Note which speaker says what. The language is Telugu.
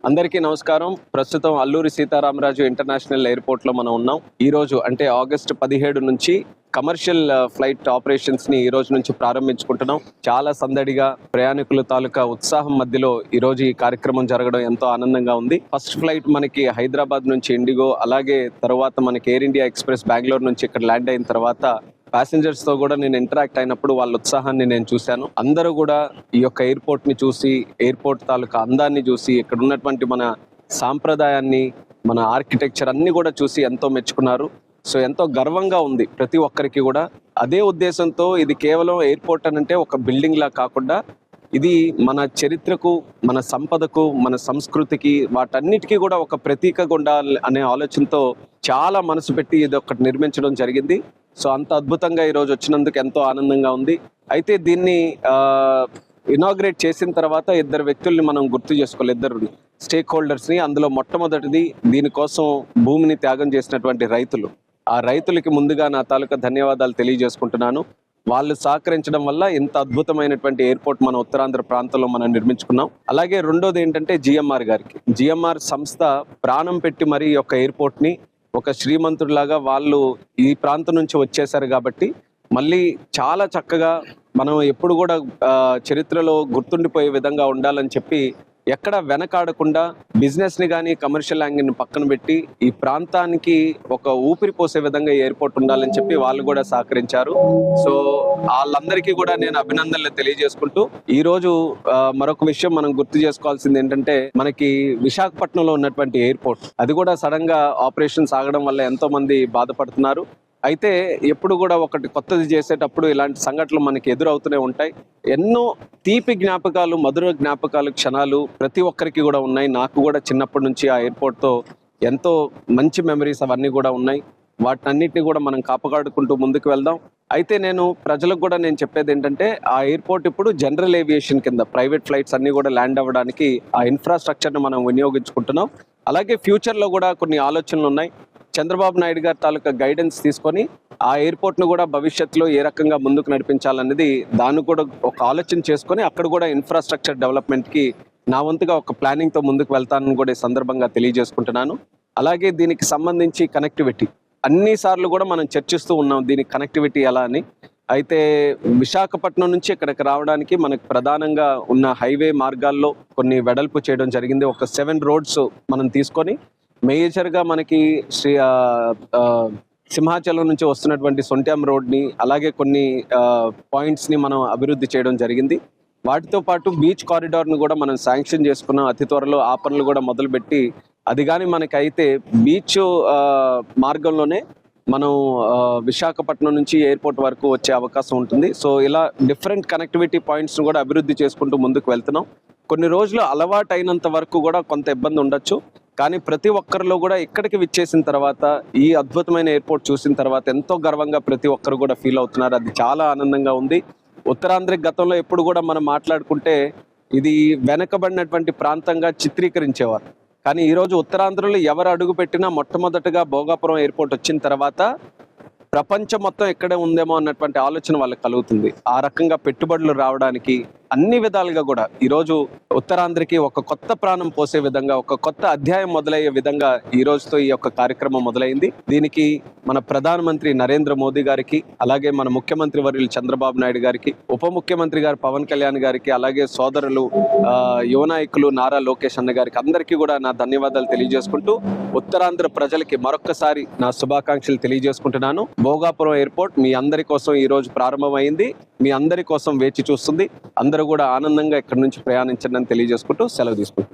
Speaker 1: అందరికీ నమస్కారం. ప్రస్తుతం అల్లూరి సీతారామరాజు ఇంటర్నేషనల్ ఎయిర్పోర్ట్ లో మనం ఉన్నాం. ఈ రోజు అంటే ఆగస్టు 17 నుంచి కమర్షియల్ ఫ్లైట్ ఆపరేషన్స్ ని ఈ రోజు నుంచి ప్రారంభించుకుంటున్నాం. చాలా సందడిగా ప్రయాణికుల తాలూకా ఉత్సాహం మధ్యలో ఈ రోజు ఈ కార్యక్రమం జరగడం ఎంతో ఆనందంగా ఉంది. ఫస్ట్ ఫ్లైట్ మనకి హైదరాబాద్ నుంచి ఇండిగో, అలాగే తర్వాత మనకి ఎయిర్ ఇండియా ఎక్స్ప్రెస్ బెంగళూరు నుంచి ఇక్కడ ల్యాండ్ అయిన తర్వాత ప్యాసింజర్స్ తో కూడా నేను ఇంటరాక్ట్ అయినప్పుడు వాళ్ళ ఉత్సాహాన్ని నేను చూశాను. అందరూ కూడా ఈ యొక్క ఎయిర్పోర్ట్ ని చూసి, ఎయిర్పోర్ట్ తాలూకా అందాన్ని చూసి, ఇక్కడ ఉన్నటువంటి మన సాంప్రదాయాన్ని, మన ఆర్కిటెక్చర్ అన్ని కూడా చూసి ఎంతో మెచ్చుకున్నారు. సో ఎంతో గర్వంగా ఉంది ప్రతి ఒక్కరికి కూడా. అదే ఉద్దేశంతో ఇది కేవలం ఎయిర్పోర్ట్ అంటే ఒక బిల్డింగ్ లా కాకుండా ఇది మన చరిత్రకు, మన సంపదకు, మన సంస్కృతికి, వాటన్నిటికీ కూడా ఒక ప్రతీకగా ఉండాలి అనే ఆలోచనతో చాలా మనసు పెట్టి ఇది ఒకటి నిర్మించడం జరిగింది. సో అంత అద్భుతంగా ఈరోజు వచ్చినందుకు ఎంతో ఆనందంగా ఉంది. అయితే దీన్ని ఇనాగ్రేట్ చేసిన తర్వాత ఇద్దరు వ్యక్తుల్ని మనం గుర్తు చేసుకోవాలి, ఇద్దరు స్టేక్ హోల్డర్స్ని. అందులో మొట్టమొదటిది దీనికోసం భూమిని త్యాగం చేసినటువంటి రైతులు. ఆ రైతులకి ముందుగా నా తాలూకా ధన్యవాదాలు తెలియజేసుకుంటున్నాను. వాళ్ళు సహకరించడం వల్ల ఇంత అద్భుతమైనటువంటి ఎయిర్పోర్ట్ మన ఉత్తరాంధ్ర ప్రాంతంలో మనం నిర్మించుకున్నాం. అలాగే రెండోది ఏంటంటే జిఎంఆర్ గారికి, జిఎంఆర్ సంస్థ ప్రాణం పెట్టి మరి ఈ యొక్క ఎయిర్పోర్ట్ ని ఒక శ్రీమంతుడిలాగా వాళ్ళు ఈ ప్రాంతం నుంచి వచ్చేసారు కాబట్టి మళ్ళీ చాలా చక్కగా మనం ఎప్పుడు కూడా చరిత్రలో గుర్తుండిపోయే విధంగా ఉండాలని చెప్పి ఎక్కడ వెనకాడకుండా బిజినెస్ ని కానీ కమర్షియల్ యాంగిల్ ని పక్కన పెట్టి ఈ ప్రాంతానికి ఒక ఊపిరి పోసే విధంగా ఎయిర్పోర్ట్ ఉండాలని చెప్పి వాళ్ళు కూడా సహకరించారు. సో వాళ్ళందరికీ కూడా నేను అభినందనలు తెలియజేసుకుంటూ ఈ రోజు మరొక విషయం మనం గుర్తు చేసుకోవాల్సింది ఏంటంటే, మనకి విశాఖపట్నంలో ఉన్నటువంటి ఎయిర్పోర్ట్ అది కూడా సడన్ గా ఆపరేషన్స్ ఆగడం వల్ల ఎంతో మంది బాధపడుతున్నారు. అయితే ఎప్పుడు కూడా ఒకటి కొత్తది చేసేటప్పుడు ఇలాంటి సంఘటనలు మనకి ఎదురవుతూనే ఉంటాయి. ఎన్నో తీపి జ్ఞాపకాలు, మధుర జ్ఞాపకాలు, క్షణాలు ప్రతి ఒక్కరికి కూడా ఉన్నాయి. నాకు కూడా చిన్నప్పటి నుంచి ఆ ఎయిర్పోర్ట్తో ఎంతో మంచి మెమరీస్ అవన్నీ కూడా ఉన్నాయి. వాటన్నిటిని కూడా మనం కాపాడుకుంటూ ముందుకు వెళ్దాం. అయితే నేను ప్రజలకు కూడా నేను చెప్పేది ఏంటంటే, ఆ ఎయిర్పోర్ట్ ఇప్పుడు జనరల్ ఏవియేషన్ కింద ప్రైవేట్ ఫ్లైట్స్ అన్ని కూడా ల్యాండ్ అవ్వడానికి ఆ ఇన్ఫ్రాస్ట్రక్చర్ని మనం వినియోగించుకుంటున్నాం. అలాగే ఫ్యూచర్లో కూడా కొన్ని ఆలోచనలు ఉన్నాయి. చంద్రబాబు నాయుడు గారి తాలూకా గైడెన్స్ తీసుకొని ఆ ఎయిర్పోర్ట్ను కూడా భవిష్యత్తులో ఏ రకంగా ముందుకు నడిపించాలనేది దాన్ని కూడా ఒక ఆలోచన చేసుకొని అక్కడ కూడా ఇన్ఫ్రాస్ట్రక్చర్ డెవలప్మెంట్కి నా వంతుగా ఒక ప్లానింగ్తో ముందుకు వెళ్తానని కూడా ఈ సందర్భంగా తెలియజేసుకుంటున్నాను. అలాగే దీనికి సంబంధించి కనెక్టివిటీ అన్నిసార్లు కూడా మనం చర్చిస్తూ ఉన్నాం, దీనికి కనెక్టివిటీ ఎలా అని. అయితే విశాఖపట్నం నుంచి ఇక్కడికి రావడానికి మనకు ప్రధానంగా ఉన్న హైవే మార్గాల్లో కొన్ని వెడల్పు చేయడం జరిగింది. ఒక 7 రోడ్స్ మనం తీసుకొని మేజర్గా మనకి సింహాచలం నుంచి వస్తున్నటువంటి సొంట్యాం రోడ్ని, అలాగే కొన్ని పాయింట్స్ని మనం అభివృద్ధి చేయడం జరిగింది. వాటితో పాటు బీచ్ కారిడార్ను కూడా మనం శాంక్షన్ చేసుకున్నాం. అతి త్వరలో ఆ పనులు కూడా మొదలుపెట్టి అది కానీ మనకైతే బీచ్ మార్గంలోనే మనం విశాఖపట్నం నుంచి ఎయిర్పోర్ట్ వరకు వచ్చే అవకాశం ఉంటుంది. సో ఇలా డిఫరెంట్ కనెక్టివిటీ పాయింట్స్ను కూడా అభివృద్ధి చేసుకుంటూ ముందుకు వెళ్తున్నాం. కొన్ని రోజులు అలవాటు అయినంత వరకు కూడా కొంత ఇబ్బంది ఉండొచ్చు, కానీ ప్రతి ఒక్కరిలో కూడా ఇక్కడికి విచ్చేసిన తర్వాత ఈ అద్భుతమైన ఎయిర్పోర్ట్ చూసిన తర్వాత ఎంతో గర్వంగా ప్రతి ఒక్కరు కూడా ఫీల్ అవుతున్నారు. అది చాలా ఆనందంగా ఉంది. ఉత్తరాంధ్ర గతంలో ఎప్పుడు కూడా మనం మాట్లాడుకుంటే ఇది వెనకబడినటువంటి ప్రాంతంగా చిత్రీకరించేవారు. కానీ ఈరోజు ఉత్తరాంధ్రలో ఎవరు అడుగు పెట్టినా మొట్టమొదటిగా భోగాపురం ఎయిర్పోర్ట్ వచ్చిన తర్వాత ప్రపంచం మొత్తం ఎక్కడే ఉందేమో అన్నటువంటి ఆలోచన వాళ్ళకి కలుగుతుంది. ఆ రకంగా పెట్టుబడులు రావడానికి అన్ని విధాలుగా కూడా ఈరోజు ఉత్తరాంధ్రకి ఒక కొత్త ప్రాణం పోసే విధంగా, ఒక కొత్త అధ్యాయం మొదలయ్యే విధంగా ఈ రోజుతో ఈ యొక్క కార్యక్రమం మొదలైంది. దీనికి మన ప్రధానమంత్రి నరేంద్ర మోదీ గారికి, అలాగే మన ముఖ్యమంత్రి వర్యులు చంద్రబాబు నాయుడు గారికి, ఉప ముఖ్యమంత్రి గారు పవన్ కళ్యాణ్ గారికి, అలాగే సోదరులు యువ నాయకులు నారా లోకేష్ అన్న గారికి అందరికీ కూడా నా ధన్యవాదాలు తెలియజేసుకుంటూ ఉత్తరాంధ్ర ప్రజలకి మరొక్కసారి నా శుభాకాంక్షలు తెలియజేసుకుంటున్నాను. భోగాపురం ఎయిర్పోర్ట్ మీ అందరి కోసం ఈ రోజు ప్రారంభమైంది, మీ అందరి కోసం వేచి చూస్తుంది. అందరూ కూడా ఆనందంగా ఇక్కడి నుంచి ప్రయాణించండి అని తెలియజేసుకుంటూ సెలవు తీసుకుంటున్నాను.